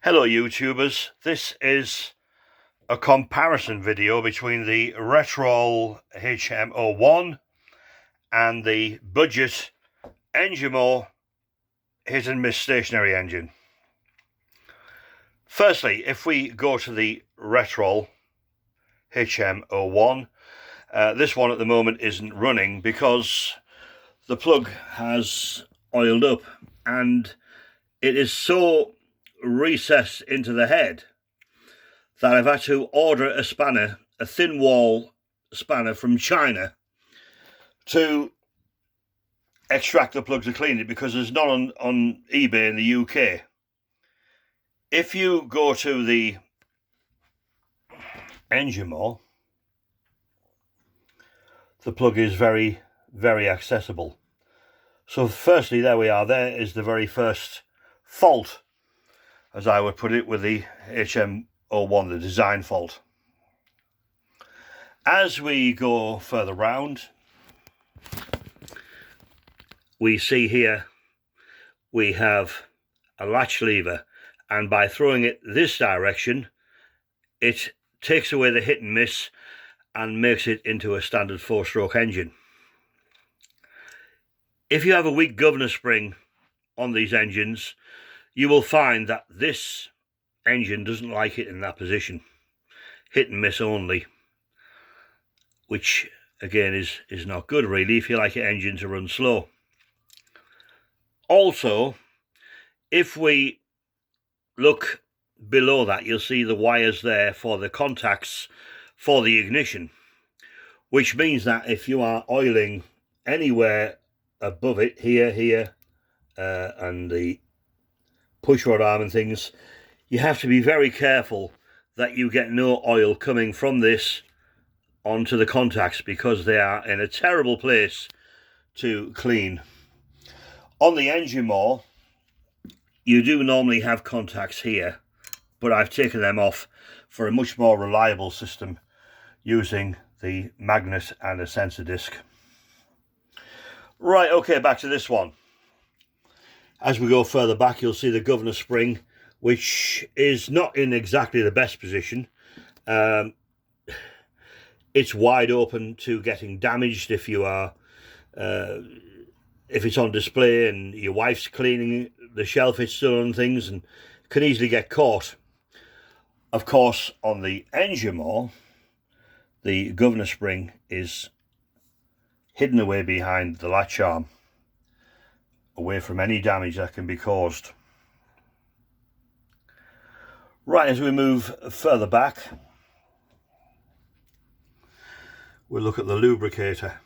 Hello YouTubers, this is a comparison video between the Retrol HM01 and the budget Enjomor hit and miss stationary engine. Firstly, if we go to the Retrol HM01, this one at the moment isn't running because the plug has oiled up and it is so recessed into the head that I've had to order a spanner, a thin wall spanner from China, to extract the plug to clean it, because there's none on eBay in the UK. If you go to the Enjomor, the plug is very, very accessible. So firstly, there we are. There is the very first fault, as I would put it, with the HM01, the design fault. As we go further round, we see here we have a latch lever, and by throwing it this direction, it takes away the hit and miss and makes it into a standard 4-stroke engine. If you have a weak governor spring on these engines, you will find that this engine doesn't like it in that position. Hit and miss only, which again is not good really if you like your engine to run slow. Also, if we look below that, you'll see the wires there for the contacts for the ignition, which means that if you are oiling anywhere above it, here, and the pushrod arm and things, you have to be very careful that you get no oil coming from this onto the contacts, because they are in a terrible place to clean. On the Enjomor, you do normally have contacts here, but I've taken them off for a much more reliable system using the magnet and a sensor disc. Right, okay, back to this one. As we go further back, you'll see the governor spring, which is not in exactly the best position. It's wide open to getting damaged if you are, if it's on display and your wife's cleaning the shelf it's still on things, and can easily get caught. Of course, on the Enjomor, the governor spring is hidden away behind the latch arm, away from any damage that can be caused. Right, as we move further back, we'll look at the lubricator.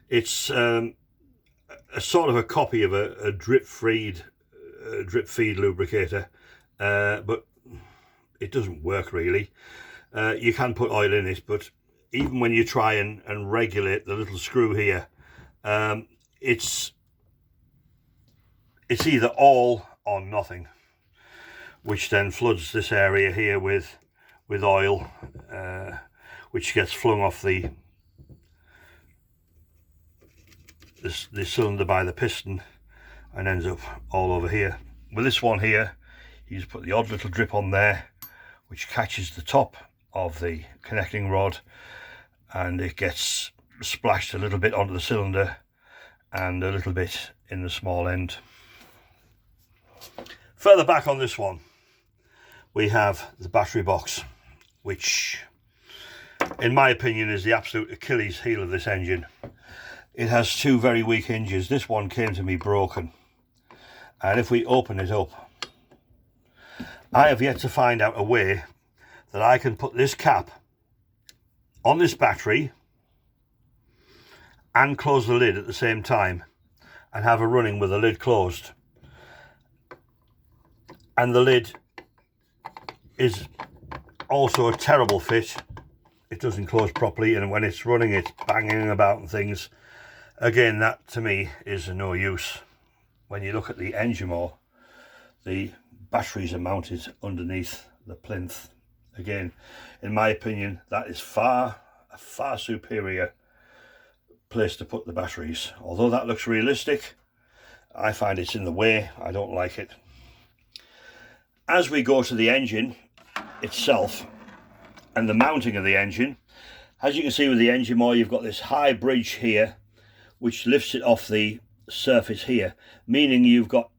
It's a sort of a copy of a drip feed lubricator, but it doesn't work really. You can put oil in it, but even when you try and regulate the little screw here, it's either all or nothing, which then floods this area here with oil, which gets flung off the cylinder by the piston and ends up all over here. With this one here, you just put the odd little drip on there, which catches the top of the connecting rod, and it gets splashed a little bit onto the cylinder and a little bit in the small end. Further back on this one, we have the battery box, which in my opinion is the absolute Achilles heel of this engine. It has two very weak hinges. This one came to me broken, and if we open it up, I have yet to find out a way that I can put this cap on this battery and close the lid at the same time and have a running with the lid closed. And the lid is also a terrible fit. It doesn't close properly, and when it's running it's banging about and things. Again, that to me is no use. When you look at the Enjomor, the batteries are mounted underneath the plinth. Again, in my opinion, that is a far superior place to put the batteries. Although that looks realistic, I find it's in the way. I don't like it. as we go to the engine itself and the mounting of the engine, as you can see with the Enjomor, you've got this high bridge here which lifts it off the surface here, meaning you've got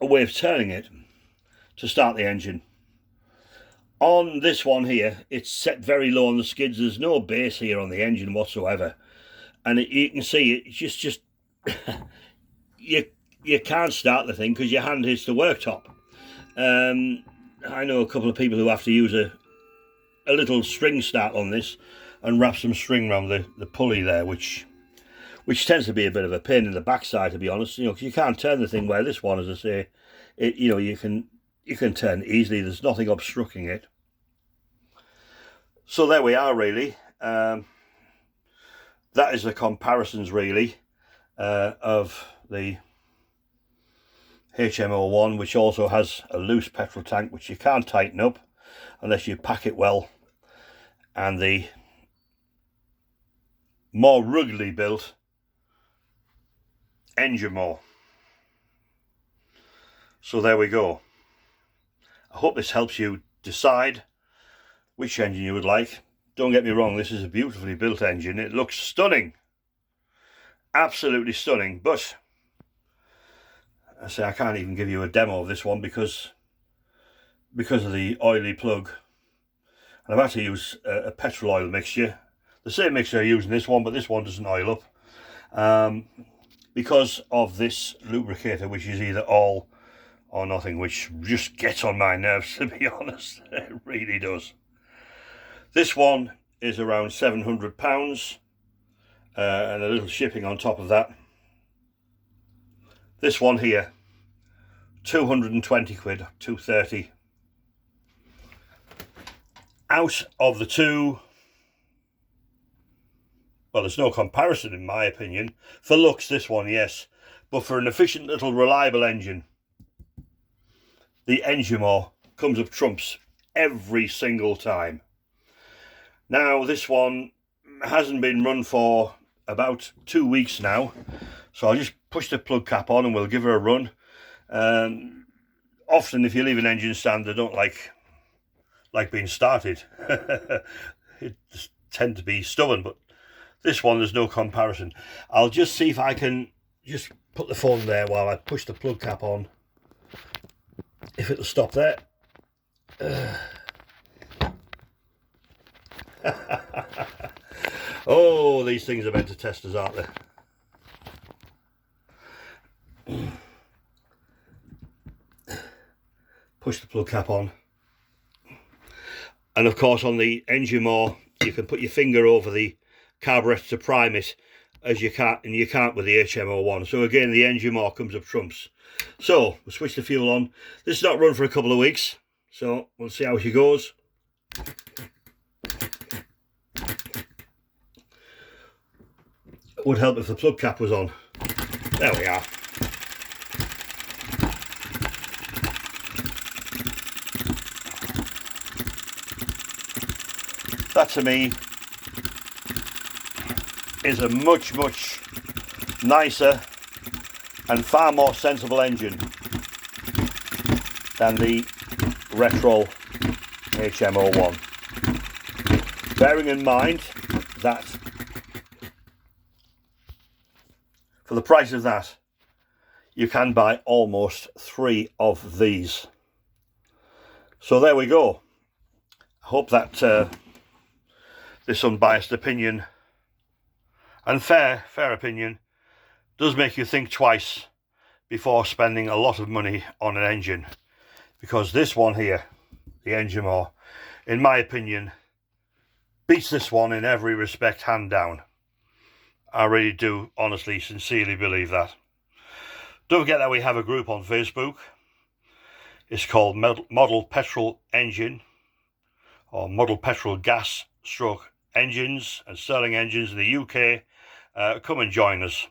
a way of turning it to start the engine. On this one here, it's set very low on the skids. There's no base here on the engine whatsoever, and you can see it's just you can't start the thing because your hand hits the worktop. I know a couple of people who have to use a little string start on this and wrap some string around the pulley there, which tends to be a bit of a pain in the backside, to be honest. You know, 'cause you can't turn the thing, where this one, as I say, you know, you can turn easily. There's nothing obstructing it. So there we are, really. That is the comparisons, really, of the HM01, which also has a loose petrol tank which you can't tighten up unless you pack it well, and the more ruggedly built Enjomor. So there we go. I hope this helps you decide which engine you would like. Don't get me wrong, this is a beautifully built engine. It looks stunning, absolutely stunning, but I say I can't even give you a demo of this one because of the oily plug. And I've had to use a petrol oil mixture, the same mixture I use in this one, but this one doesn't oil up, because of this lubricator, which is either all or nothing, which just gets on my nerves, to be honest. It really does. This one is around £700, and a little shipping on top of that. This one here, 220 quid, 230. Out of the two, well, there's no comparison in my opinion. For looks, this one, yes, but for an efficient little reliable engine, the Enjomor comes up trumps every single time. Now, this one hasn't been run for about 2 weeks now, so I'll just push the plug cap on and we'll give her a run. Often if you leave an engine stand, they don't like being started. It just tend to be stubborn, but this one, there's no comparison. I'll just see if I can just put the phone there while I push the plug cap on, if it'll stop there. Oh, these things are meant to test us, aren't they? Push the plug cap on, and of course on the Enjomor you can put your finger over the carburetor to prime it, as you can't with the HM01. So again, the Enjomor comes up trumps. So we'll switch the fuel on. This is not run for a couple of weeks, so we'll see how she goes. It would help if the plug cap was on. There we are. That to me is a much nicer and far more sensible engine than the Retrol HM01. Bearing in mind that for the price of that, you can buy almost 3 of these. So there we go. I hope that this unbiased opinion and fair opinion does make you think twice before spending a lot of money on an engine, because this one here, the Enjomor, in my opinion, beats this one in every respect, hand down. I really do honestly, sincerely believe that. Don't forget that we have a group on Facebook. It's called Model Petrol Engine, or Model Petrol Gas Stroke Engines and Stirling Engines in the UK. Come and join us.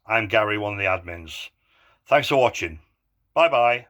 I'm Gary, one of the admins. Thanks for watching. Bye bye.